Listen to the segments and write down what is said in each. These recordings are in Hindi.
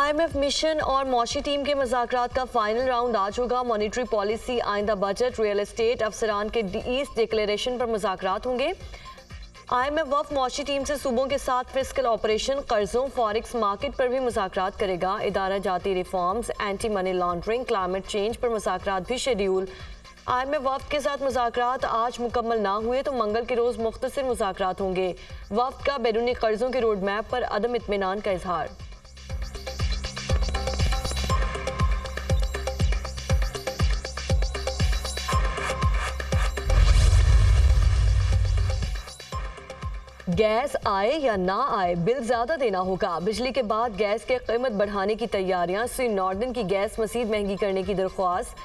IMF मिशन और मौशी टीम के मुज़ाकरात का फाइनल राउंड आज होगा। मॉनिटरी पॉलिसी, आइंदा बजट, रियल एस्टेट, अफसरान के ईस्ट डिक्लेरेशन पर मुज़ाकरात होंगे। IMF वफ़द मौशी टीम से सूबों के साथ फिस्कल ऑपरेशन, कर्जों, फॉरेक्स मार्केट पर भी मुज़ाकरात करेगा। इदारा जाती reforms, anti money laundering, climate change पर मुज़ाकरात भी शेड्यूल। IMF वफ़द के साथ मुज़ाकरात आज मुकम्मल ना हुए तो मंगल के रोज़ मुख्तसर मुज़ाकरात होंगे। वफ़द का बैरूनी कर्जों के रोड मैप पर अदम इत्मीनान का इजहार। गैस आए या ना आए, बिल ज़्यादा देना होगा। बिजली के बाद गैस के कीमत बढ़ाने की तैयारियां, सी नॉर्दर्न की गैस मज़ीद महंगी करने की दरख्वास्त।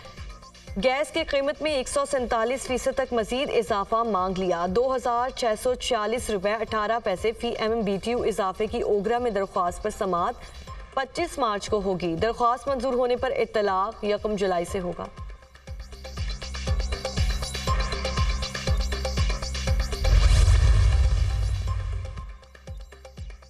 गैस की कीमत में 147% तक मज़ीद इजाफा मांग लिया। 2646 रुपये 18 पैसे फी MMBTU इजाफे की ओगरा में दरख्वास्त पर समात 25 मार्च को होगी। दरख्वास्त मंजूर होने पर इत्तलाक 1 जुलाई से होगा।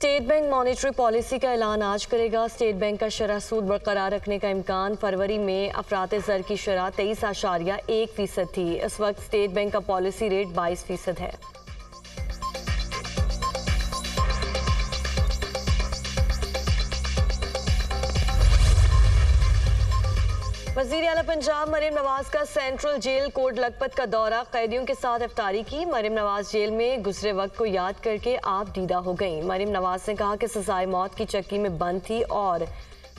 स्टेट बैंक मॉनिटरी पॉलिसी का ऐलान आज करेगा। स्टेट बैंक का शरह सूद बरकरार रखने का इम्कान। फरवरी में अफरात ज़र की शरह 23.1% थी। इस वक्त स्टेट बैंक का पॉलिसी रेट 22% है। वज़ीर आला पंजाब मरीम नवाज का सेंट्रल जेल कोट लखपत का दौरा, कैदियों के साथ इफ्तारी की। मरीम नवाज जेल में गुजरे वक्त को याद करके आप दीदा हो गई। मरीम नवाज ने कहा कि सजाए मौत की चक्की में बंद थी और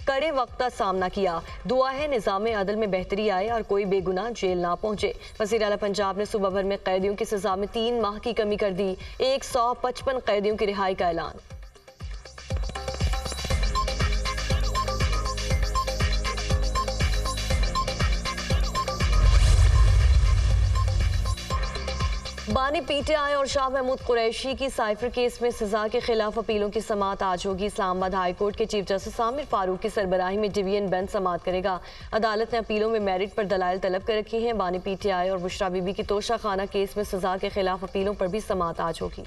कड़े वक्त का सामना किया। दुआ है निज़ाम अदल में बेहतरी आए और कोई बेगुनाह जेल ना पहुंचे। वज़ीर आला पंजाब ने सूबा भर में कैदियों की सजा में 3 माह की कमी कर दी। 155 कैदियों की रिहाई का ऐलान। बानी PTI और शाह महमूद कुरैशी की साइफर केस में सजा के खिलाफ अपीलों की समात आज होगी। इस्लामाबाद हाई कोर्ट के चीफ जस्टिस आमिर फारूक की सरबराही में डिवीजन बेंच समात करेगा। अदालत ने अपीलों में मेरिट पर दलाइल तलब कर रखी हैं। बानी PTI और बुशरा बीबी की तोशा खाना केस में सजा के खिलाफ अपीलों पर भी समात आज होगी।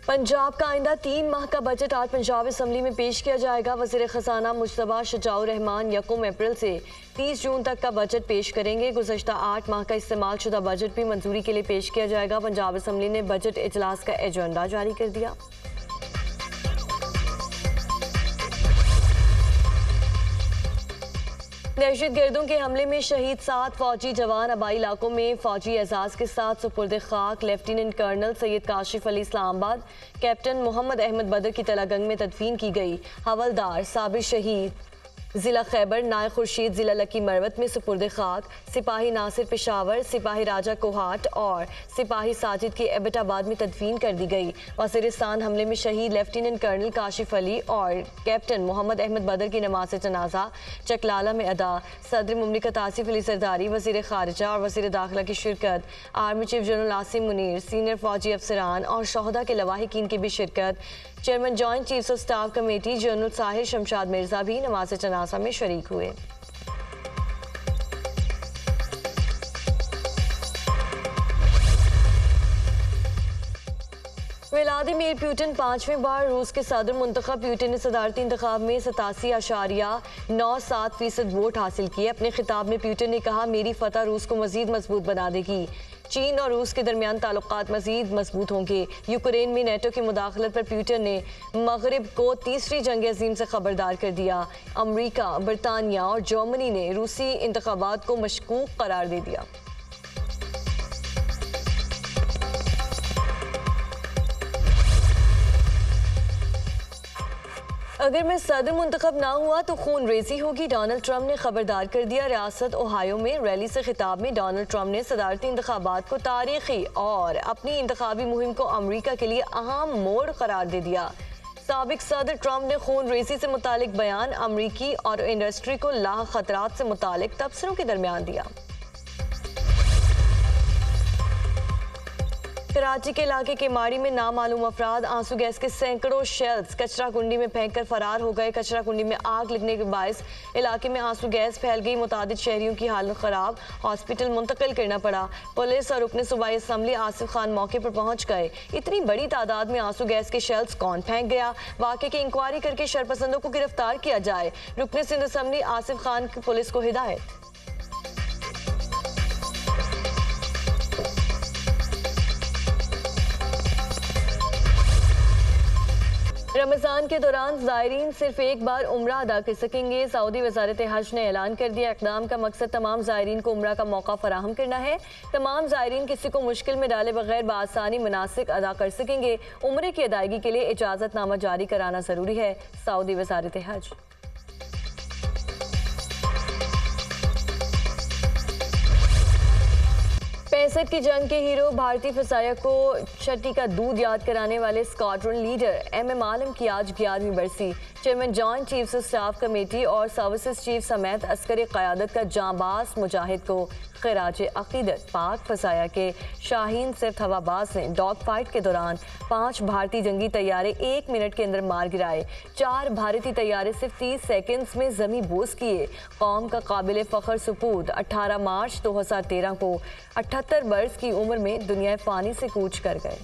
पंजाब का आइंदा 3 माह का बजट आज पंजाब असम्बली में पेश किया जाएगा। वज़ीर ख़जाना मुश्तबा शजाउर रहमान 1 अप्रैल से 30 जून तक का बजट पेश करेंगे। गुज़श्ता 8 माह का इस्तेमाल शुदा बजट भी मंजूरी के लिए पेश किया जाएगा। पंजाब असम्बली ने बजट इजलास का एजेंडा जारी कर दिया। दहशतगर्दों के हमले में शहीद 7 फौजी जवान आबाई इलाकों में फौजी एजाज के साथ सुपुर्द खाक। Lieutenant colonel Syed Kashif Ali Islamabad, captain Mohammad Ahmed Badar की तलागंग में तदफीन की गई। हवलदार साबिर शहीद जिला खैबर, नाय खुर्शीद जिला लकी मरवत में सुपुर्द खाक। सिपाही नासिर पेशावर, सिपाही राजा कोहाट और सिपाही साजिद की एबटाबाद में तदफीन कर दी गई। वज़ीरिस्तान हमले में शहीद लेफ्टिनेंट कर्नल काशिफ अली और कैप्टन मोहम्मद अहमद बदर की नमाज जनाजा चकलाला में अदा। सदर मुमलिकत आसिफ अली सरदारी, वज़ीर खारिजा और वज़ीर दाखिला की शिरकत। Army chief general Asim Munir, senior फौजी अफसरान और शहदा के लवाहिकीन की भी शिरकत। Chairman joint chiefs of staff committee general Sahir Shamshad Mirza भी नमाज जनाजा में शरीक हुए। व्लादिमीर पुतिन 5वीं बार रूस के सदर मुंतखब। पुतिन ने सदारती इंतखाब में 87.97% वोट हासिल किए। अपने खिताब में पुतिन ने कहा, मेरी फतह रूस को मजीद मजबूत बना देगी। चीन और रूस के दरमियान ताल्लुकात मजीद मजबूत होंगे। यूक्रेन में नेटो की मुदाखलत पर पुतिन ने मगरिब को तीसरी जंग अजीम से खबरदार कर दिया। अमरीका, बरतानिया और जर्मनी ने रूसी इंतखाबात को मशकूक करार दे दिया। अगर मैं सदर मुंतखब ना हुआ तो खून रेजी होगी, डोनाल्ड ट्रंप ने खबरदार कर दिया। रियासत ओहायो में रैली से खिताब में डोनाल्ड ट्रंप ने सदारती इंतखाबात को तारीखी और अपनी इंतखाबी मुहिम को अमरीका के लिए अहम मोड़ करार दे दिया। साबिक सदर ट्रंप ने खून रेजी से मुतालिक बयान अमरीकी और इंडस्ट्री को लाह खतरात से मुतालिक तबसरों के दरमियान दिया। कराची के इलाके केमाड़ी में नामालूम अफराद आंसू गैस के सैकड़ों शेल्स कचरा कुंडी में फेंककर फरार हो गए। कचरा कुंडी में आग लगने के बायस इलाके में आंसू गैस फैल गई। मुतादिद शहरियों की हालत खराब, हॉस्पिटल मुंतकिल करना पड़ा। पुलिस और रुकन सूबाई असम्बली आसिफ खान मौके पर पहुंच गए। इतनी बड़ी तादाद में आंसू गैस के शेल्स कौन फेंक गया? वाक़े की इंक्वायरी करके शरपसंदों को गिरफ्तार किया जाए। रुकन सिंध असम्बली आसिफ खान की पुलिस को हिदायत। रमज़ान के दौरान ज़ायरीन सिर्फ एक बार उम्रा अदा कर सकेंगे। सऊदी वज़ारत हज ने ऐलान कर दिया, इक़दाम का मकसद तमाम ज़ायरीन को उम्रा का मौका फराहम करना है। तमाम ज़ायरीन किसी को मुश्किल में डाले बगैर बआसानी मनासिक अदा कर सकेंगे। उम्रे की अदायगी के लिए इजाज़तनामा जारी कराना ज़रूरी है। सऊदी वज़ारत हज। 65 की जंग के हीरो भारतीय फिसाया को छठी का दूध याद कराने वाले स्क्वाड्रन लीडर MM आलम की आज 11वीं बरसी। Chairman joint chiefs of staff committee और सर्विसेज चीफ समेत अस्करी क़यादत का जांबाज मुजाहिद को खिराज अकीदत। पाक फसाया के शाहीन सिर्फ हवाबाज ने डॉग फाइट के दौरान 5 भारतीय जंगी तैयारे 1 मिनट के अंदर मार गिराए। 4 भारतीय तैयारे सिर्फ 30 सेकंड्स में जमी बोस किए। कौम का काबिल फ़ख्र सुपूत 18 मार्च 2013 को 78 बरस की उम्र में दुनिया फ़ानी से कूच कर गए।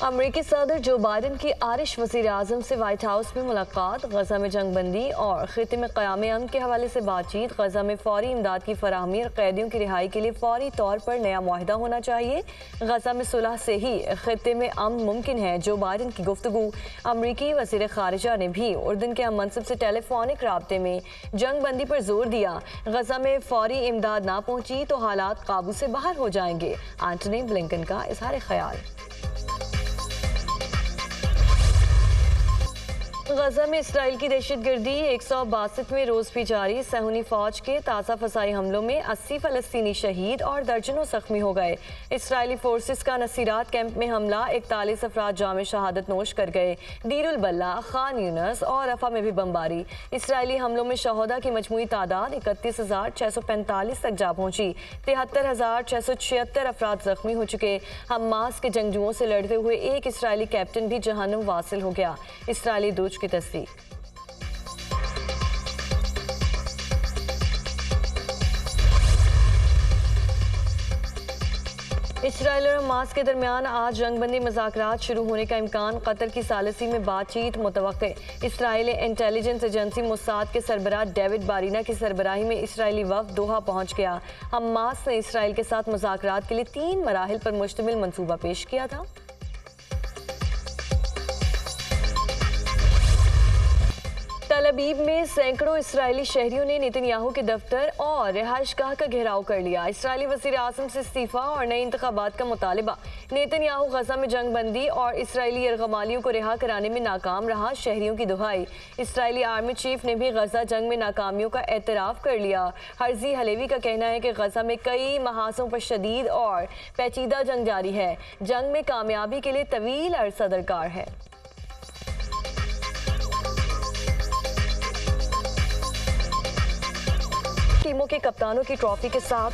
अमरीकी सदर जो बाइडन की आरिश वज़ीर आज़म से व्हाइट हाउस में मुलाकात। गजा में जंग बंदी और खित्ते में क़याम अमन के हवाले से बातचीत। गजा में फौरी इमदाद की फराहमी और कैदियों की रिहाई के लिए फौरी तौर पर नया मुआहिदा होना चाहिए। गजा में सुलह से ही खित्ते में अमन मुमकिन है। जो बाइडन की गुफ्तगू। अमरीकी वज़ीर ख़ारिजा ने भी उर्दन के हम मनसब से टेलीफोनिक राब्ते में जंग बंदी पर जोर दिया। गजा में फौरी इमदाद ना पहुंची तो हालात काबू से बाहर हो जाएंगे। एंटनी ब्लिंकन का इज़हार ख्याल। गजा में इसराइल की दहशतगर्दी 162वें रोज भी जारी। सहूनी फौज के ताज़ा फसाई हमलों में 80 फ़लस्तीनी शहीद और दर्जनों जख्मी हो गए। इसराइली फोर्सेस का नसीरात कैंप में हमला, 41 अफराद जाम शहादत नोश कर गए। दीरुल बल्ला, खान यूनस और रफा में भी बमबारी। इसराइली हमलों में शहोदा की मजमूई तादाद 31,645 तक जा पहुंची। 73,676 अफराद जख्मी हो चुके। हमास के जंगजुओं से लड़ते हुए एक इसराइली कैप्टन भी जहन्नुम वासिल हो गया। इसराइली दूज की तस्दीक। इसराइल और हमास के दरमियान आज जंगबंदी मुज़ाकरात शुरू होने का इम्कान। कतर की सालिसी में बातचीत मुतवक्के। इसराइली इंटेलिजेंस एजेंसी मोसाद के सरबराह डेविड बारीना की सरबराही में इसराइली वफ़द दोहा पहुंच गया। हमास ने इसराइल के साथ मुज़ाकरात के लिए 3 मराहिल पर मुश्तमिल मंसूबा पेश किया था। तल अबीब में सैकड़ों इसराइली शहरियों ने नेतन्याहू के दफ्तर और रिहाइशगाह का घेराव कर लिया। इसराइली वज़ीर आज़म से इस्तीफ़ा और नए इंतखाबात का मुतालिबा। नेतन्याहू गजा में जंग बंदी और इसराइली यरगमालियों को रिहा कराने में नाकाम रहा, शहरियों की दुहाई। इसराइली आर्मी चीफ ने भी गजा जंग में नाकामियों का एतराफ़ कर लिया। हर्जी हलेवी का कहना है कि गजा में कई महासों पर शदीद और पेचीदा जंग जारी है। जंग में कामयाबी के लिए तवील अरसा दरकार है। टीमों के कप्तानों की ट्रॉफी के साथ